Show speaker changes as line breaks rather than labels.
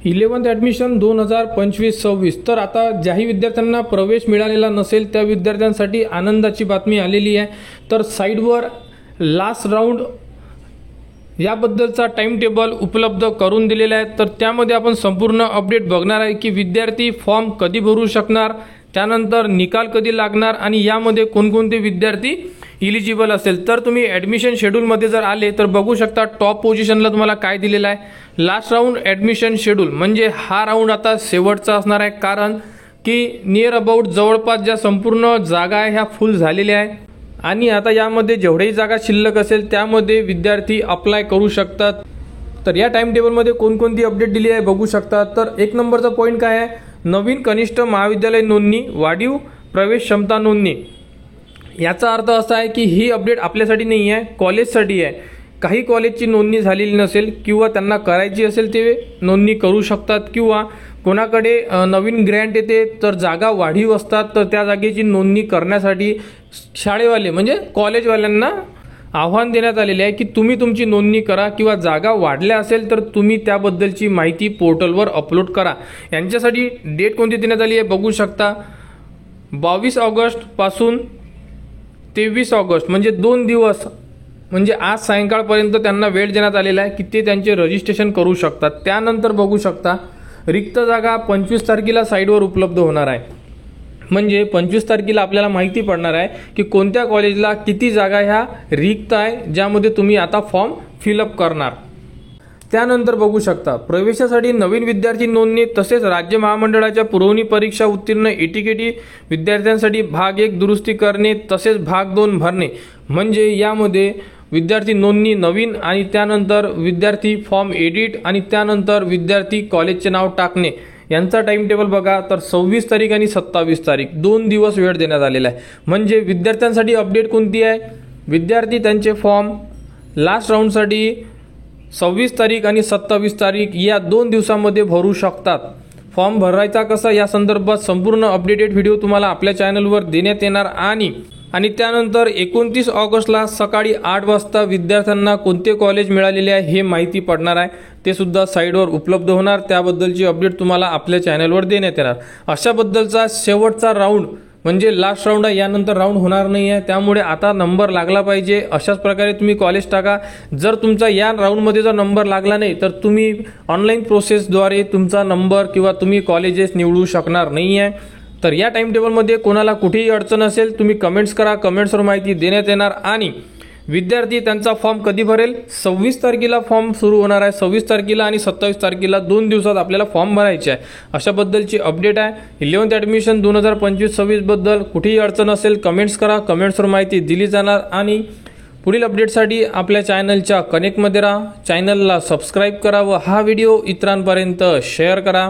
11th admission 2025-26। तर आता ज्याही विद्यार्थ्यांना प्रवेश मिळालेला नसेल त्या विद्यार्थ्यांसाठी आनंदाची बातमी आलेली आहे। तर साईडवर लास्ट राऊंड याबद्दलचा टाइम टेबल उपलब्ध करून दिलेला आहे। तर त्यामध्ये आपण संपूर्ण अपडेट बघणार आहे की विद्यार्थी फॉर्म कधी भरू शकणार, त्यानंतर निकाल कधी लागणार आणि यामध्ये कोणकोणते विद्यार्थी इलिजिबल असेल। तर तुम्ही ॲडमिशन शेड्यूलमध्ये जर आले तर बघू शकता टॉप पोझिशनला तुम्हाला काय दिलेलं आहे, लास्ट राऊंड ॲडमिशन शेड्यूल। म्हणजे हा राऊंड आता शेवटचा असणार आहे, कारण की नियर अबाउट जवळपास ज्या संपूर्ण जागा आहे ह्या फुल झालेल्या आहे आणि आता यामध्ये जेवढेही जागा शिल्लक असेल त्यामध्ये विद्यार्थी अप्लाय करू शकतात। तर या टाइम टेबलमध्ये कोणकोणती अपडेट दिली आहे बघू शकता। तर एक नंबरचा पॉईंट काय आहे, नवीन कनिष्ठ महाविद्यालय नोंदणी, वाढीव प्रवेश क्षमता नोंदणी। याचा अर्थ असा आहे की ही अपडेट आपल्यासाठी नाही आहे, कॉलेजसाठी आहे। काही कॉलेजची नोंदणी झालेली नसेल किंवा त्यांना करायची असेल ते नोंदणी करू शकतात, किंवा कोणाकडे नवीन ग्रँट येते तर जागा वाढीव असतात तर त्या जागेची नोंदणी करण्यासाठी शाळेवाले म्हणजे कॉलेजवाल्यांना आव्हान देण्यात आलेले आहे की तुम्ही तुमची नोंदणी करा, किंवा जागा वाढल्या असेल तर तुम्ही त्याबद्दलची माहिती पोर्टलवर अपलोड करा। यांच्यासाठी डेट कोणती देण्यात आली आहे बघू शकता, 22 ऑगस्ट पासून 23 ऑगस्ट म्हणजे 2 दिवस, म्हणजे आज सायंकाळपर्यंत त्यांना वेळ देण्यात आलेला आहे की ते त्यांचे रजिस्ट्रेशन करू शकतात। त्यानंतर बघू शकता रिक्त जागा 25 तारखेला साईडवर उपलब्ध होणार आहे। म्हणजे 25 तारखेला आपल्याला माहिती पडणार आहे की कोणत्या कॉलेजला किती जागा ह्या रिक्त आहे, ज्यामध्ये तुम्ही आता फॉर्म फिलअप करणार। त्यानंतर बघू शकता प्रवेशासाठी नवीन विद्यार्थी नोंदणी तसेच राज्य महामंडळाच्या पुरवणी परीक्षा उत्तीर्ण एटीकेटी विद्यार्थ्यांसाठी भाग 1 दुरुस्ती करणे तसेच भाग 2 भरणे। म्हणजे यामध्ये विद्यार्थी नोंदणी नवीन आणि त्यानंतर विद्यार्थी फॉर्म एडिट आणि त्यानंतर विद्यार्थी कॉलेजचे नाव टाकणे यांचा टाइम टेबल बघा। तर 26 तारीख आणि 27 तारीख 2 दिवस वेळ देण्यात आलेला आहे। म्हणजे विद्यार्थ्यांसाठी अपडेट कोणती आहे, विद्यार्थी त्यांचे फॉर्म लास्ट राऊंडसाठी 26 तारीख आणि 27 तारीख या 2 दिवसांमध्ये भरू शकतात। फॉर्म भरायचा कसा या संदर्भात संपूर्ण अपडेटेड व्हिडिओ तुम्हाला आपल्या चॅनलवर देण्यात येणार आणि त्यानंतर 29 ऑगस्टला सकाळी 8 वाजता विद्यार्थ्यांना कोणते कॉलेज मिळालेले आहे हे माहिती पडणार आहे, ते सुद्धा साईडवर उपलब्ध होणार। त्याबद्दलची अपडेट तुम्हाला आपल्या चॅनलवर देण्यात येणार। अशाबद्दलचा शेवटचा राऊंड म्हणजे लास्ट राऊंड आहे, यानंतर राऊंड होणार नाही आहे, त्यामुळे आता नंबर लागला पाहिजे। अशाच प्रकारे तुम्ही कॉलेज टाका। जर तुमचा या राऊंडमध्ये जर नंबर लागला नाही तर तुम्ही ऑनलाईन प्रोसेसद्वारे तुमचा नंबर किंवा तुम्ही कॉलेजेस निवडू शकणार नाही आहे। तर या टाइम टेबलमध्ये कोणाला कुठेही अडचण असेल तुम्ही कमेंट्स करा, कमेंट्सवर माहिती देण्यात येणार। आणि विद्यार्थी त्यांचा फॉर्म कधी भरेल, 26 तारखेला फॉर्म सुरू होणार आहे। 26 तारखेला आणि 27 तारखेला 2 दिवसात आपल्याला फॉर्म भरायचे आहे। अशाबद्दलची अपडेट आहे 11th ॲडमिशन 2025-26 बद्दल। कुठेही अडचण असेल कमेंट्स करा, कमेंट्सवर माहिती दिली जाणार। आणि पुढील अपडेटसाठी आपल्या चॅनलच्या कनेक्टमध्ये राहा, चॅनलला सबस्क्राईब करा व हा व्हिडिओ इतरांपर्यंत शेअर करा।